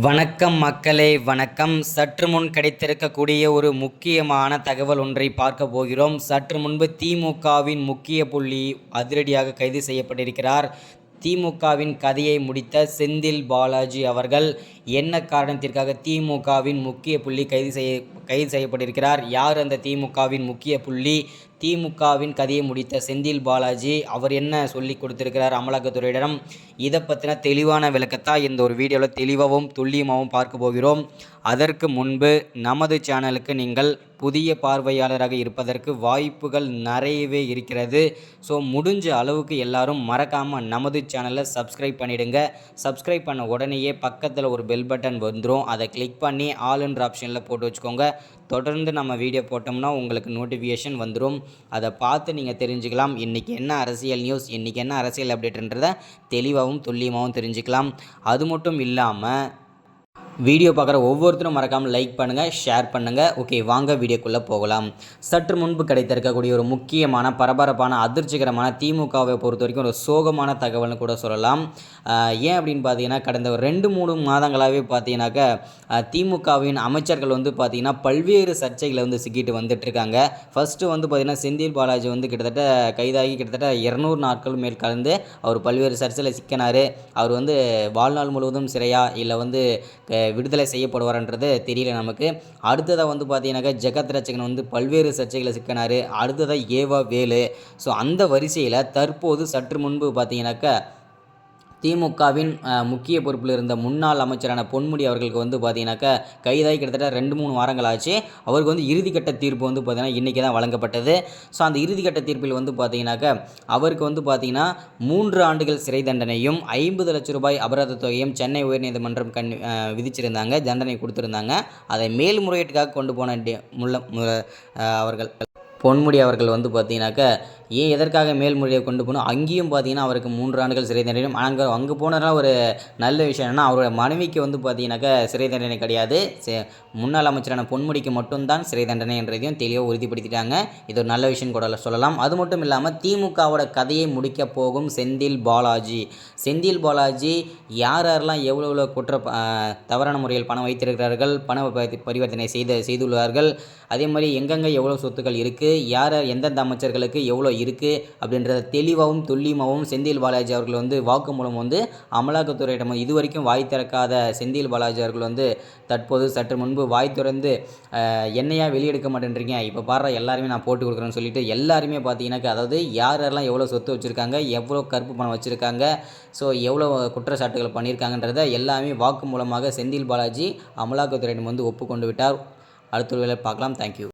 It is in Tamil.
வணக்கம் மக்களே, வணக்கம். சற்று முன் கிடைத்திருக்கக்கூடிய ஒரு முக்கியமான தகவல் ஒன்றை பார்க்க போகிறோம். சற்று முன்பு திமுகவின் முக்கிய புள்ளி அதிரடியாக கைது செய்யப்பட்டிருக்கிறார். திமுகவின் கதையை முடித்த செந்தில் பாலாஜி அவர்கள் என்ன காரணத்திற்காக திமுகவின் முக்கிய புள்ளி கைது செய்யப்பட்டிருக்கிறார்? யார் அந்த திமுகவின் முக்கிய புள்ளி? திமுகவின் கதையை முடித்த செந்தில் பாலாஜி அவர் என்ன சொல்லி கொடுத்திருக்கிறார் அமலாக்கத்துறையிடம்? இதை பற்றின தெளிவான விளக்கத்தான் இந்த ஒரு வீடியோவில் தெளிவாகவும் துல்லியமாகவும் பார்க்க போகிறோம். அதற்கு முன்பு நமது சேனலுக்கு நீங்கள் புதிய பார்வையாளராக இருப்பதற்கு வாய்ப்புகள் நிறையவே இருக்கிறது. ஸோ முடிஞ்ச அளவுக்கு எல்லாரும் மறக்காமல் நமது சேனலை சப்ஸ்கிரைப் பண்ணிவிடுங்க. சப்ஸ்கிரைப் பண்ண உடனேயே பக்கத்தில் ஒரு பெல் பட்டன் வந்துடும். அதை கிளிக் பண்ணி ஆல்ன்ற ஆப்ஷனில் போட்டு வச்சுக்கோங்க. தொடர்ந்து நம்ம வீடியோ போட்டோம்னா உங்களுக்கு நோட்டிஃபிகேஷன் வந்துடும். அதை பார்த்து நீங்கள் தெரிஞ்சுக்கலாம். இன்றைக்கி என்ன அரசியல் நியூஸ், இன்றைக்கி என்ன அரசியல் அப்டேட்ன்றதை தெளிவாகவும் துல்லியமாகவும் தெரிஞ்சுக்கலாம். அது மட்டும் இல்லாமல் வீடியோ பார்க்குற ஒவ்வொருத்தரும் மறக்காமல் லைக் பண்ணுங்கள், ஷேர் பண்ணுங்கள். ஓகே, வாங்க வீடியோக்குள்ளே போகலாம். சற்று முன்பு கிடைத்திருக்கக்கூடிய ஒரு முக்கியமான பரபரப்பான அதிர்ச்சிகரமான திமுகவை பொறுத்த வரைக்கும் ஒரு சோகமான தகவல்னு கூட சொல்லலாம். ஏன் அப்படின்னு பார்த்தீங்கன்னா, கடந்த 2-3 மாதங்களாகவே பார்த்தீங்கன்னாக்கா திமுகவின் அமைச்சர்கள் பார்த்தீங்கன்னா பல்வேறு சர்ச்சைகளை சிக்கிட்டு வந்துட்டுருக்காங்க. ஃபஸ்ட்டு பார்த்தீங்கன்னா செந்தில் பாலாஜி கிட்டத்தட்ட கைதாகி கிட்டத்தட்ட 200 நாட்கள் மேல் கலந்து அவர் பல்வேறு சர்ச்சையில் சிக்கினார். அவர் வாழ்நாள் முழுவதும் சிறையா இல்லை விடுதலை செய்யப்படுவார்ன்றது தெரியல நமக்கு. அடுத்ததாக பார்த்தீங்கன்னாக்கா ஜெகத் ரட்சகன் பல்வேறு சர்ச்சைகளை சிக்கினார். அடுத்ததாக ஏவா வேலு. ஸோ அந்த வரிசையில் தற்போது சற்று முன்பு பார்த்தீங்கன்னாக்கா திமுகவின் முக்கிய பொறுப்பில் இருந்த முன்னாள் அமைச்சரான பொன்முடி அவர்களுக்கு பார்த்தீங்கன்னாக்கா கைதாகி கிட்டத்தட்ட 2-3 வாரங்கள் ஆச்சு. அவருக்கு இறுதிக்கட்ட தீர்ப்பு பார்த்தீங்கன்னா இன்றைக்கி தான் வழங்கப்பட்டது. ஸோ அந்த இறுதிக்கட்ட தீர்ப்பில் பார்த்தீங்கன்னாக்கா அவருக்கு பார்த்தீங்கன்னா 3 ஆண்டுகள் சிறை தண்டனையும் 50 லட்சம் ரூபாய் அபராத தொகையும் சென்னை உயர்நீதிமன்றம் விதிச்சிருந்தாங்க, தண்டனை கொடுத்துருந்தாங்க. அதை மேல்முறையீட்டுக்காக கொண்டு போன அவர்கள் பொன்முடி அவர்கள் பார்த்தீங்கன்னாக்கா எதற்காக மேல்முறையை கொண்டு போகணும், அங்கேயும் பார்த்தீங்கன்னா அவருக்கு 3 ஆண்டுகள் சிறை தண்டனையும். அங்கே போனதுனால ஒரு நல்ல விஷயம் என்னென்னா அவரோட மனைவிக்கு பார்த்தீங்கன்னாக்கா சிறை தண்டனை கிடையாது, முன்னாள் அமைச்சரான பொன்முடிக்கு மட்டும்தான் சிறை தண்டனை என்றதையும் தெளிவாக உறுதிப்படுத்திட்டாங்க. இது ஒரு நல்ல விஷயம் கூட சொல்லலாம். அது மட்டும் இல்லாமல் திமுகவோட கதையை முடிக்க போகும் செந்தில் பாலாஜி யாரெல்லாம் எவ்வளோ தவறான முறையில் பணம் வைத்திருக்கிறார்கள், பண பரிவர்த்தனை செய்துள்ளார்கள், அதே மாதிரி எங்கெங்கே எவ்வளோ சொத்துக்கள் இருக்குது, யார் எந்தெந்த அமைச்சர்களுக்கு எவ்வளோ இருக்குது அப்படின்றத தெளிவாகவும் துல்லியமாகவும் செந்தில் பாலாஜி அவர்கள் வாக்குமூலம் அமலாக்கத்துறையிடம் இதுவரைக்கும் வாய் திறக்காத செந்தில் பாலாஜி அவர்கள் தற்போது சற்று முன்பு வாய் திறந்து என்னையா வெளியெடுக்க மாட்டேன்றீங்க, இப்போ பாரு எல்லாருமே நான் போட்டு கொடுக்குறேன்னு சொல்லிட்டு எல்லாருமே பார்த்தீங்கன்னாக்கா அதாவது யாரெல்லாம் எவ்வளோ சொத்து வச்சுருக்காங்க, எவ்வளோ கருப்பு பணம் வச்சுருக்காங்க, ஸோ எவ்வளோ குற்றச்சாட்டுகள் பண்ணியிருக்காங்கன்றத எல்லாமே வாக்கு மூலமாக செந்தில் பாலாஜி அமலாக்கத்துறையிடம் ஒப்புக்கொண்டு விட்டார். அடுத்த வேலை பார்க்கலாம். தேங்க்யூ.